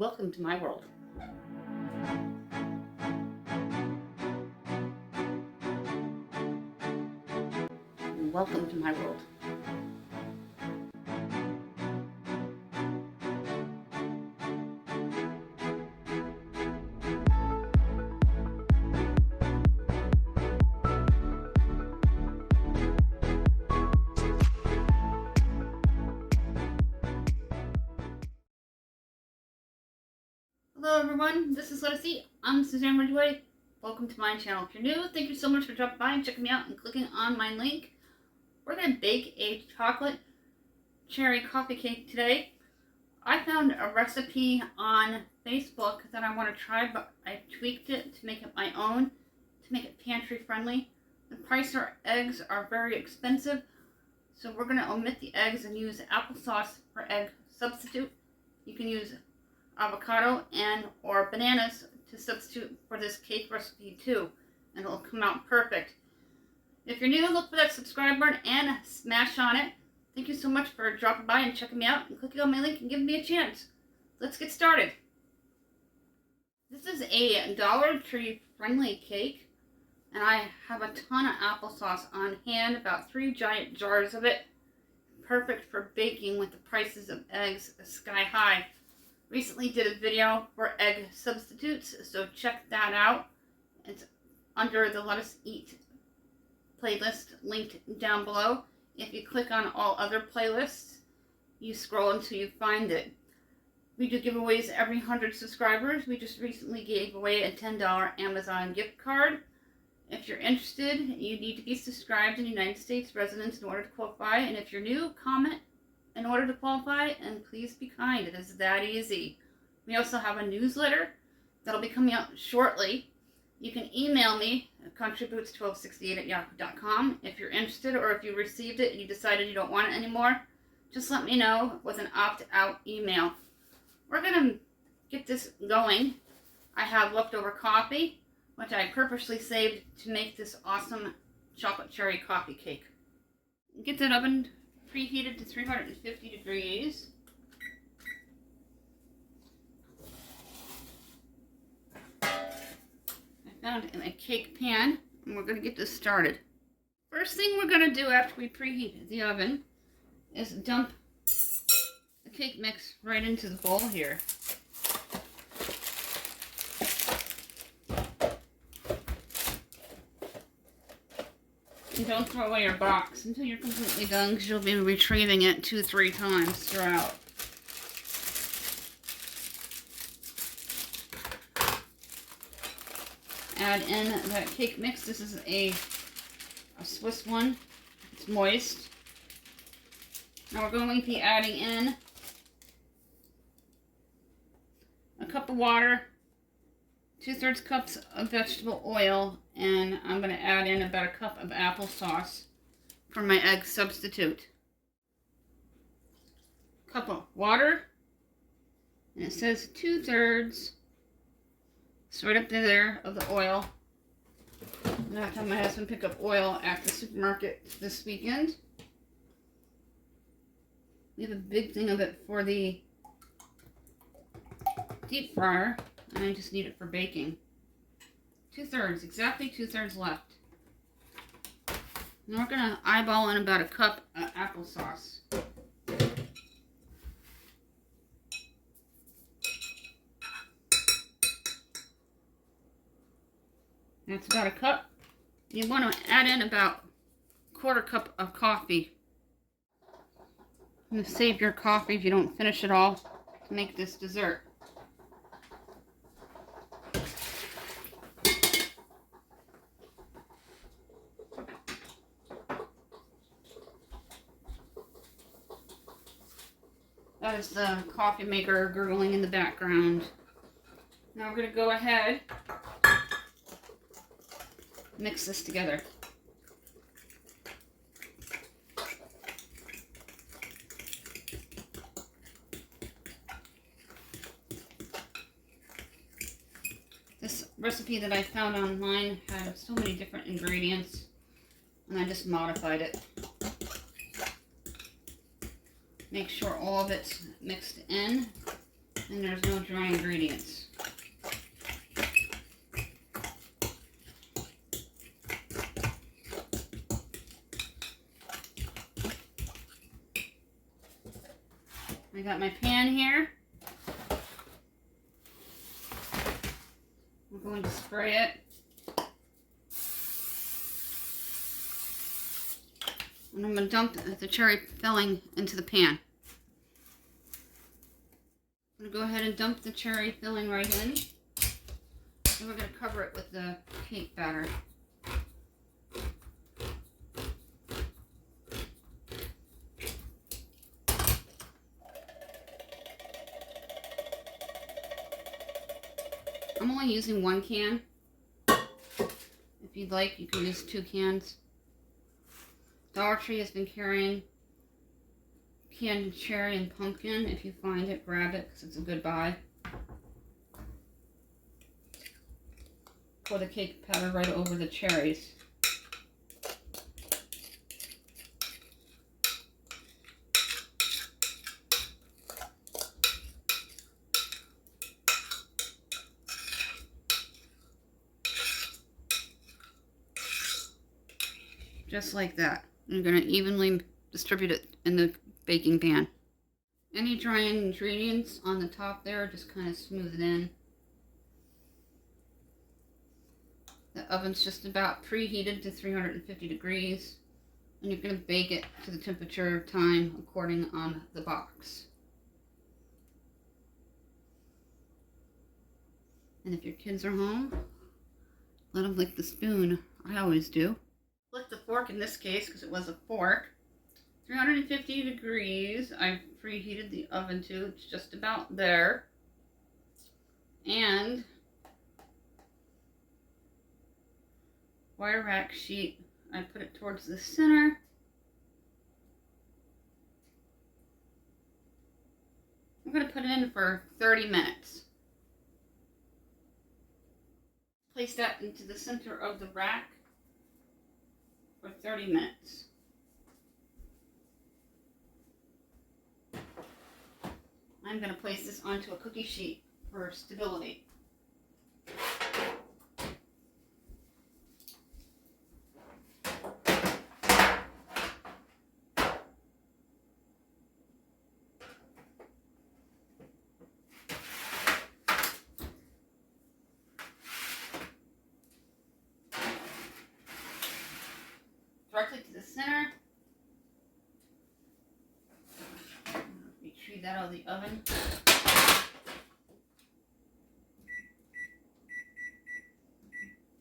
Welcome to my world. Welcome to my world. Hello everyone, this is Let Us Eat. I'm Suzanne Ridgway. Welcome to my channel. If you're new, thank you so much for dropping by and checking me out and clicking on my link. We're going to bake a chocolate cherry coffee cake today. I found a recipe on Facebook that I want to try, but I tweaked it to make it my own, to make it pantry friendly. The price of eggs are very expensive, so we're going to omit the eggs and use applesauce for egg substitute. You can use avocado and or bananas to substitute for this cake recipe too, and it'll come out perfect. If you're new, look for that subscribe button and smash on it. Thank you so much for dropping by and checking me out and clicking on my link and giving me a chance. Let's get started. This is a Dollar Tree friendly cake, and I have a ton of applesauce on hand, about 3 giant jars of it. Perfect for baking with the prices of eggs sky high. Recently did a video for egg substitutes, so check that out. It's under the Let Us Eat playlist linked down below. If you click on all other playlists, you scroll until you find it. We do giveaways every 100 subscribers. We just recently gave away a $10 Amazon gift card. If you're interested, you need to be subscribed and United States residents in order to qualify. And if you're new, comment in order to qualify, and please be kind. It is that easy. We also have a newsletter that'll be coming out shortly. You can email me at countryboots1268@yahoo.com if you're interested, or if you received it and you decided you don't want it anymore, just let me know with an opt-out email. We're gonna get this going. I have leftover coffee, which I purposely saved to make this awesome chocolate cherry coffee cake. Get that oven preheated to 350 degrees. I found in a cake pan, and we're going to get this started. First thing we're going to do after we preheat the oven is dump the cake mix right into the bowl here. And don't throw away your box until you're completely done, because you'll be retrieving it 2-3 times throughout. Add in that cake mix. This is a Swiss one. It's moist. Now we're going to be adding in a cup of water, 2/3 cups of vegetable oil, and I'm going to add in about a cup of applesauce for my egg substitute. Cup of water, and it says 2/3. It's right up there of the oil. And I had my husband pick up oil at the supermarket this weekend. We have a big thing of it for the deep fryer, and I just need it for baking. 2/3, exactly 2/3 left. And we're gonna eyeball in about a cup of applesauce. That's about a cup. You want to add in about 1/4 cup of coffee. I'm going to save your coffee if you don't finish it all to make this dessert. That is the coffee maker gurgling in the background. Now we're going to go ahead, mix this together. This recipe that I found online had so many different ingredients, and I just modified it. Make sure all of it's mixed in, And there's no dry ingredients. I got my pan here. I'm going to spray it. And I'm going to dump the cherry filling into the pan. I'm going to go ahead and dump the cherry filling right in. And we're going to cover it with the cake batter. I'm only using 1 can. If you'd like, you can use 2 cans. Dollar Tree has been carrying canned cherry and pumpkin. If you find it, grab it because it's a good buy. Pour the cake powder right over the cherries. Just like that. You're going to evenly distribute it in the baking pan. Any dry ingredients on the top there, just kind of smooth it in. The oven's just about preheated to 350 degrees. And you're going to bake it to the temperature time according on the box. And if your kids are home, let them lick the spoon. I always do. Lick the fork in this case because it was a fork. 350 degrees. I've preheated the oven to. It's just about there. And wire rack sheet. I put it towards the center. I'm going to put it in for 30 minutes. Place that into the center of the rack for 30 minutes. I'm going to place this onto a cookie sheet for stability. Directly to the center. Retrieve that out of the oven.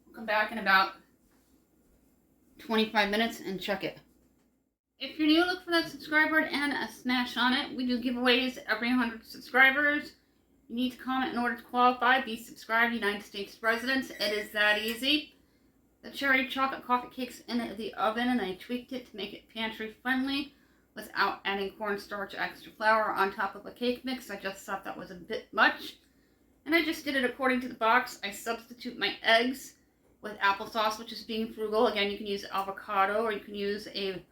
We'll come back in about 25 minutes and check it. If you're new, look for that subscribe button and a smash on it. We do giveaways every 100 subscribers. You need to comment in order to qualify. Be subscribed, United States residents. It is that easy. The cherry chocolate coffee cake's in the oven, and I tweaked it to make it pantry friendly without adding cornstarch or extra flour on top of a cake mix. I just thought that was a bit much. And I just did it according to the box. I substitute my eggs with applesauce, which is being frugal. Again, you can use avocado or you can use a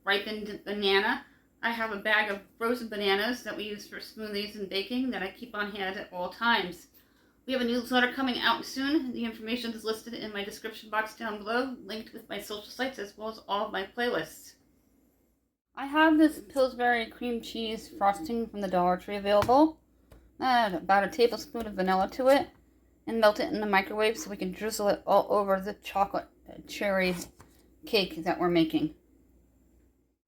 ripened banana. I have a bag of frozen bananas that we use for smoothies and baking that I keep on hand at all times. We have a newsletter coming out soon. The information is listed in my description box down below, linked with my social sites as well as all of my playlists. I have this Pillsbury cream cheese frosting from the Dollar Tree available. Add about a tablespoon of vanilla to it and melt it in the microwave so we can drizzle it all over the chocolate cherry cake that we're making.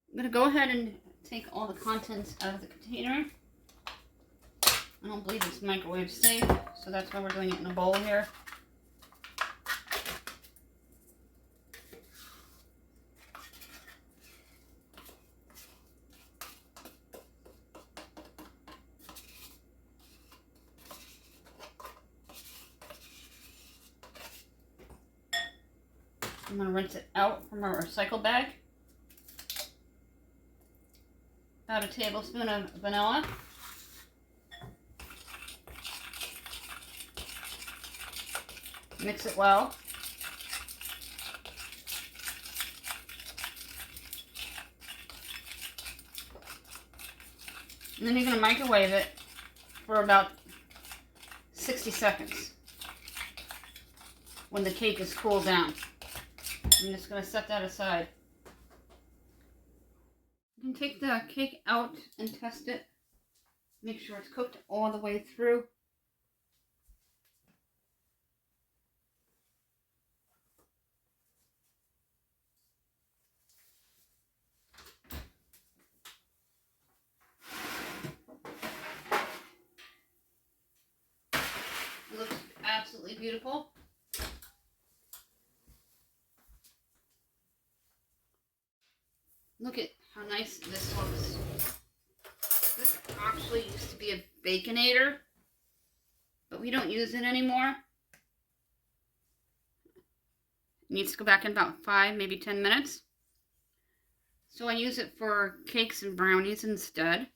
I'm going to go ahead and take all the contents out of the container. I don't believe it's microwave safe, so that's why we're doing it in a bowl here. I'm going to rinse it out from our recycle bag. About a tablespoon of vanilla. Mix it well. And then you're going to microwave it for about 60 seconds when the cake is cooled down. I'm just going to set that aside. You can take the cake out and test it. Make sure it's cooked all the way through. It looks absolutely beautiful. Look at how nice this looks. This actually used to be a Baconator, but we don't use it anymore. It needs to go back in about 5, maybe 10 minutes. So I use it for cakes and brownies instead.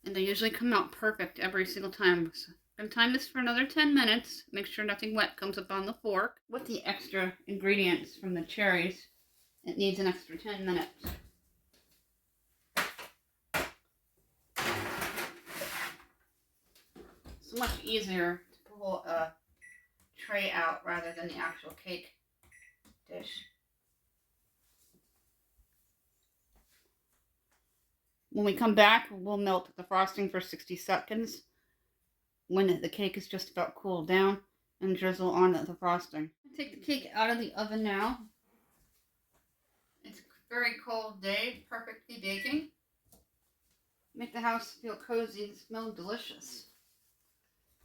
And they usually come out perfect every single time. So I'm going to time this for another 10 minutes. Make sure nothing wet comes up on the fork. With the extra ingredients from the cherries, it needs an extra 10 minutes. It's much easier to pull a tray out rather than the actual cake dish. When we come back, we'll melt the frosting for 60 seconds when the cake is just about cooled down and drizzle on the frosting. Take the cake out of the oven now. It's a very cold day, perfectly baking. Make the house feel cozy and smell delicious.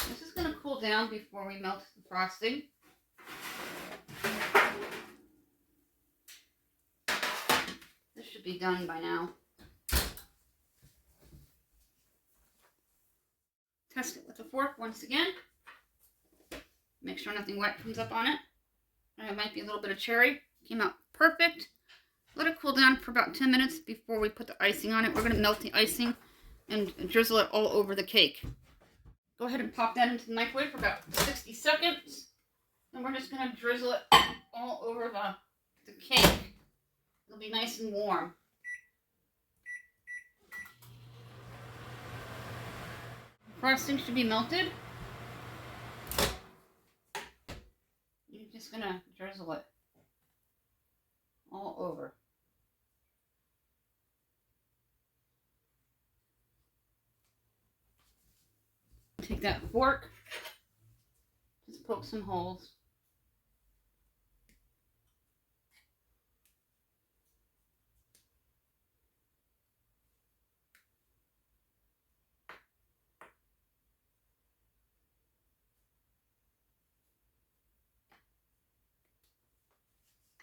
This is going to cool down before we melt the frosting. This should be done by now. Test it with a fork once again. Make sure nothing wet comes up on it. It might be a little bit of cherry. Came out perfect. Let it cool down for about 10 minutes before we put the icing on it. We're going to melt the icing and drizzle it all over the cake. Go ahead and pop that into the microwave for about 60 seconds. And we're just going to drizzle it all over the cake. It'll be nice and warm. Frosting should be melted. You're just going to drizzle it all over. Take that fork, just poke some holes.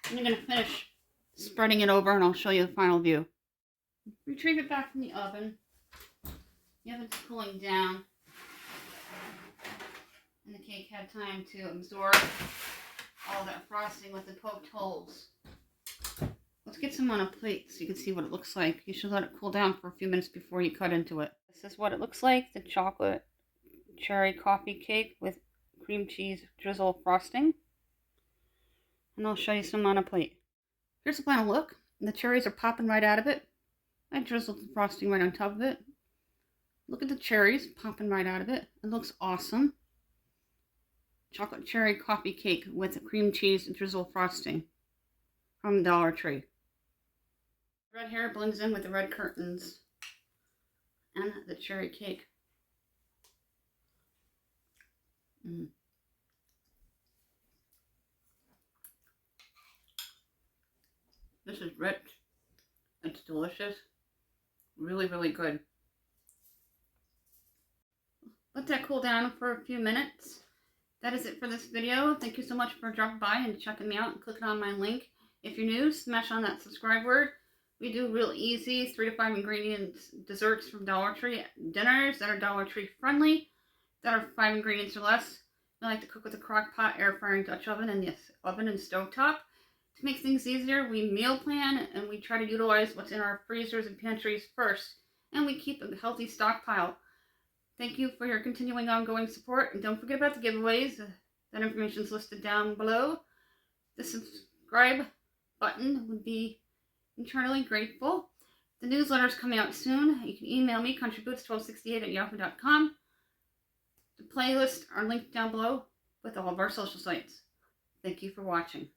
I'm going to finish spreading it over and I'll show you the final view. Retrieve it back from the oven. The oven's cooling down. And the cake had time to absorb all that frosting with the poked holes. Let's get some on a plate so you can see what it looks like. You should let it cool down for a few minutes before you cut into it. This is what it looks like, the chocolate cherry coffee cake with cream cheese drizzle frosting. And I'll show you some on a plate. Here's the final look. The cherries are popping right out of it. I drizzled the frosting right on top of it. Look at the cherries popping right out of it. It looks awesome. Chocolate cherry coffee cake with cream cheese drizzle frosting from Dollar Tree. Red hair blends in with the red curtains and the cherry cake. This is rich. It's delicious. Really, really good. Let that cool down for a few minutes. That is it for this video. Thank you so much for dropping by and checking me out and clicking on my link. If you're new, smash on that subscribe word. We do real easy 3 to 5 ingredients desserts from Dollar Tree. Dinners that are Dollar Tree friendly, that are 5 ingredients or less. I like to cook with a crock pot, air fryer, and Dutch oven, and the oven and stovetop. To make things easier, we meal plan and we try to utilize what's in our freezers and pantries first. And we keep a healthy stockpile. Thank you for your continuing ongoing support. And don't forget about the giveaways. That information is listed down below. The subscribe button would be eternally grateful. The newsletter is coming out soon. You can email me, countryboots1268@yahoo.com. playlists are linked down below with all of our social sites. Thank you for watching.